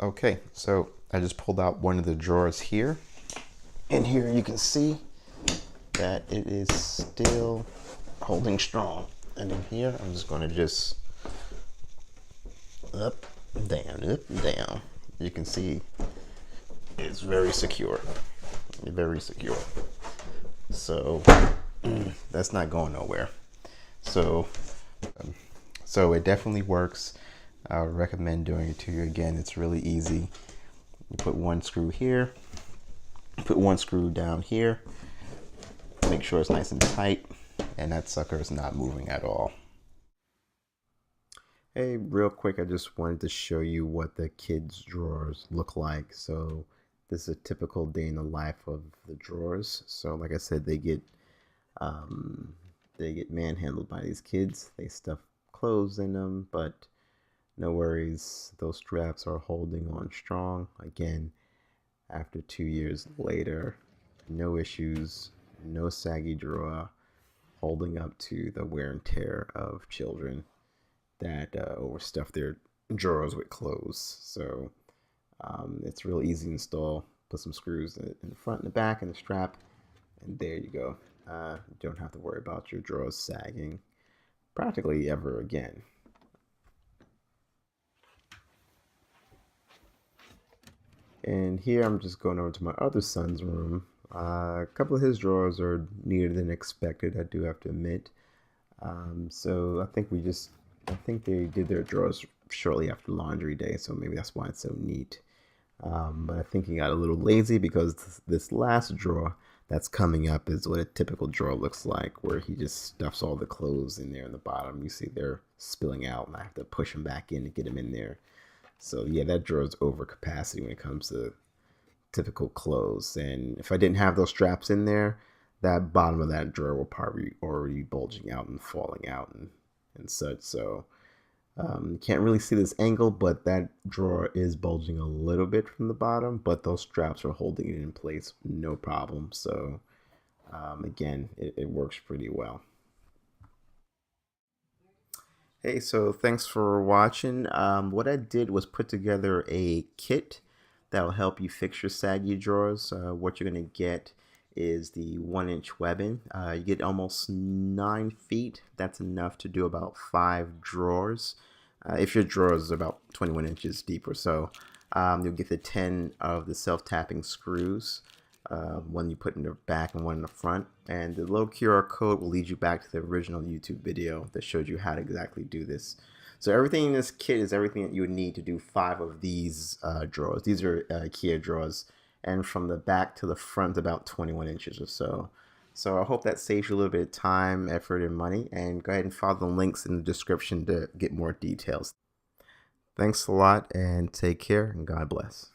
Okay, so I just pulled out one of the drawers here. And here you can see that it is still holding strong. And in here, I'm just going to just up and down, up and down. You can see it's very secure, very secure. So that's not going nowhere. So, so it definitely works. I would recommend doing it to you again. It's really easy. You put one screw here, put one screw down here, make sure it's nice and tight, and that sucker is not moving at all. Hey, real quick, I just wanted to show you what the kids' drawers look like. So this is a typical day in the life of the drawers. So like I said, they get manhandled by these kids. They stuff clothes in them, but no worries, those straps are holding on strong. Again, after 2 years later, no issues, no saggy drawer, holding up to the wear and tear of children that overstuff their drawers with clothes. So it's real easy to install. Put some screws in the front and the back and the strap, and there you go. You don't have to worry about your drawers sagging practically ever again. And here I'm just going over to my other son's room. A couple of his drawers are neater than expected, I do have to admit. So I think they did their drawers shortly after laundry day, so maybe that's why it's so neat. But I think he got a little lazy because this last drawer that's coming up is what a typical drawer looks like, where he just stuffs all the clothes in there in the bottom. You see they're spilling out, and I have to push them back in to get them in there. So yeah, that drawer is over capacity when it comes to typical clothes. And if I didn't have those straps in there, that bottom of that drawer will probably already be bulging out and falling out and such. So you can't really see this angle, but that drawer is bulging a little bit from the bottom, but those straps are holding it in place no problem. So again, it works pretty well. Hey, so thanks for watching. What I did was put together a kit that will help you fix your saggy drawers. What you're going to get is the 1-inch webbing. You get almost 9 feet. That's enough to do about 5 drawers. If your drawer is about 21 inches deep or so, you'll get the 10 of the self-tapping screws. One you put in the back and one in the front, and the little QR code will lead you back to the original YouTube video that showed you how to exactly do this. So everything in this kit is everything that you would need to do 5 of these drawers. These are Ikea drawers, and from the back to the front about 21 inches or so. So I hope that saves you a little bit of time, effort, and money, and go ahead and follow the links in the description to get more details. Thanks a lot, and take care, and God bless.